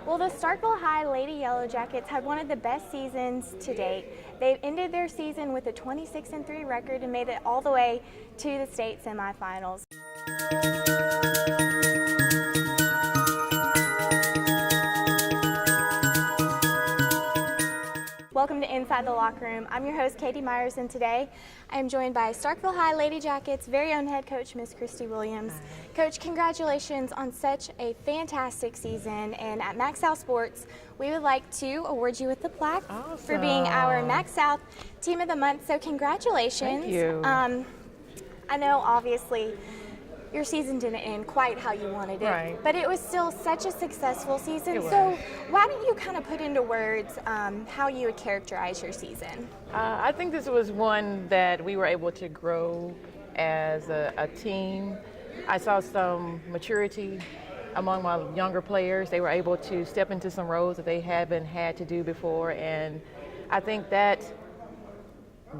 Well, the Starkville High Lady Yellow Jackets had one of the best seasons to date. They ended their season with a 26-3 record and made it all the way to the state semifinals. Welcome to Inside the Locker Room. I'm your host, Katie Myers, and today I am joined by Starkville High Lady Jackets' very own head coach, Miss Kristie Williams. Coach, congratulations on such a fantastic season, and at MaxxSouth Sports, we would like to award you with the plaque for being our MaxxSouth Team of the Month, so congratulations. Thank you. I know, obviously, your season didn't end quite how you wanted it, but it was still such a successful season. So why don't you kind of put into words how you would characterize your season? I think this was one that we were able to grow as a team. I saw some maturity among my younger players. They were able to step into some roles that they haven't had to do before, and I think that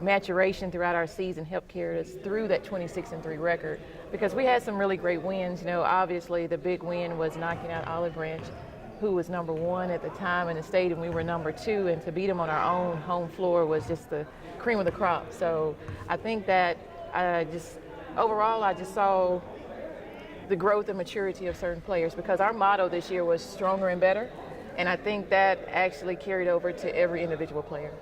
maturation throughout our season helped carry us through that 26-3 record, because we had some really great wins. You know, obviously the big win was knocking out Olive Branch, who was number 1 at the time in the state, and we were number 2, and to beat them on our own home floor was just the cream of the crop. So I think that overall I just saw the growth and maturity of certain players, because our motto this year was stronger and better, and I think that actually carried over to every individual player.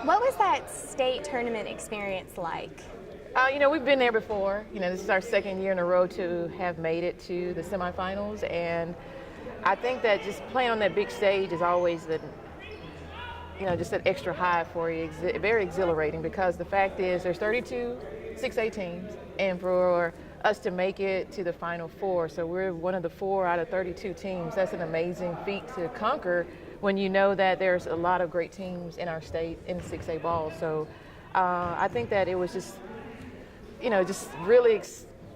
What was that state tournament experience like? You know, we've been there before. You know, this is our second year in a row to have made it to the semifinals, and I think that just playing on that big stage is always just an extra high for you. Very exhilarating, because the fact is there's 32 6A teams, and for us to make it to the Final Four, so we're one of the 4 out of 32 teams. That's an amazing feat to conquer, when you know that there's a lot of great teams in our state in 6A ball. So I think that it was just really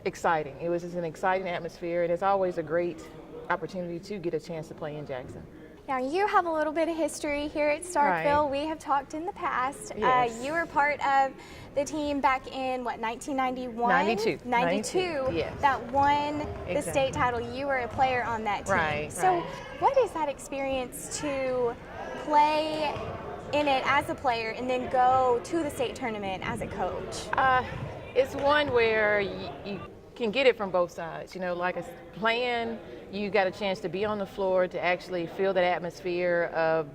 exciting. It was just an exciting atmosphere, and it's always a great opportunity to get a chance to play in Jackson. Now, you have a little bit of history here at Starkville. We have talked in the past. Yes. You were part of the team back in, what, 1991? 92, yes. That won the state title. You were a player on that team. So what is that experience to play in it as a player and then go to the state tournament as a coach? It's one where you can get it from both sides. You know, like playing, you got a chance to be on the floor, to actually feel that atmosphere of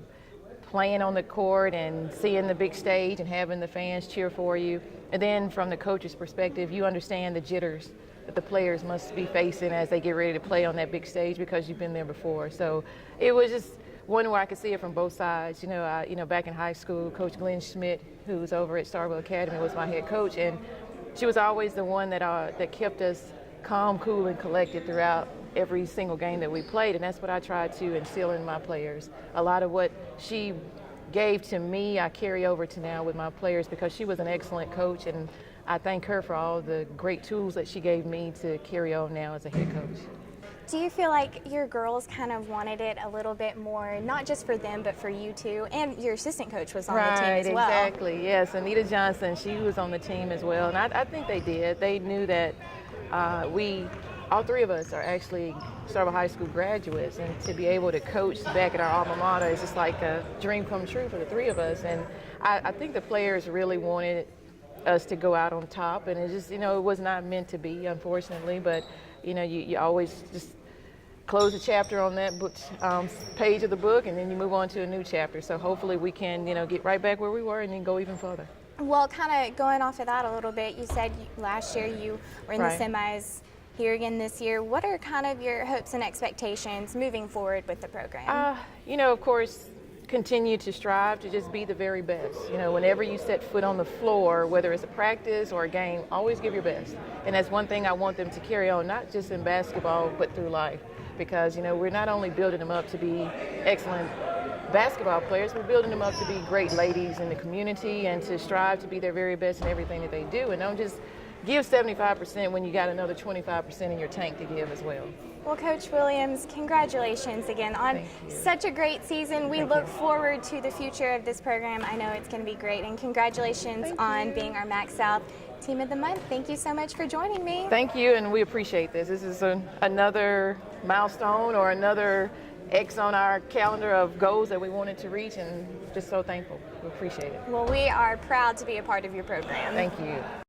playing on the court and seeing the big stage and having the fans cheer for you. And then from the coach's perspective, you understand the jitters that the players must be facing as they get ready to play on that big stage, because you've been there before. So it was just one where I could see it from both sides. You know, back in high school, Coach Glenn Schmidt, who was over at Starkville Academy, was my head coach, and she was always the one that kept us calm, cool, and collected throughout every single game that we played, and that's what I tried to instill in my players. A lot of what she gave to me, I carry over to now with my players, because she was an excellent coach, and I thank her for all the great tools that she gave me to carry on now as a head coach. Do you feel like your girls kind of wanted it a little bit more, not just for them, but for you too? And your assistant coach was on the team as well. Exactly, yes. Anita Johnson, she was on the team as well, and I think they did. They knew that all 3 of us are actually Starkville High School graduates, and to be able to coach back at our alma mater is just like a dream come true for the 3 of us. And I think the players really wanted us to go out on top, and it just, it was not meant to be, unfortunately, but you always just close a chapter on that book, page of the book, and then you move on to a new chapter. So hopefully we can, get right back where we were and then go even further. Well, kind of going off of that a little bit, you said last year you were in the semis. Here again this year. What are kind of your hopes and expectations moving forward with the program? Of course, continue to strive to just be the very best. Whenever you set foot on the floor, whether it's a practice or a game, always give your best. And that's one thing I want them to carry on, not just in basketball, but through life. Because, we're not only building them up to be excellent basketball players, we're building them up to be great ladies in the community and to strive to be their very best in everything that they do. And don't just give 75% when you got another 25% in your tank to give as well. Well, Coach Williams, congratulations again on such a great season. We look forward to the future of this program. I know it's going to be great, and congratulations on being our MaxxSouth Team of the Month. Thank you so much for joining me. Thank you, and we appreciate this. This is another milestone or another X on our calendar of goals that we wanted to reach, and just so thankful. We appreciate it. Well, we are proud to be a part of your program. Thank you.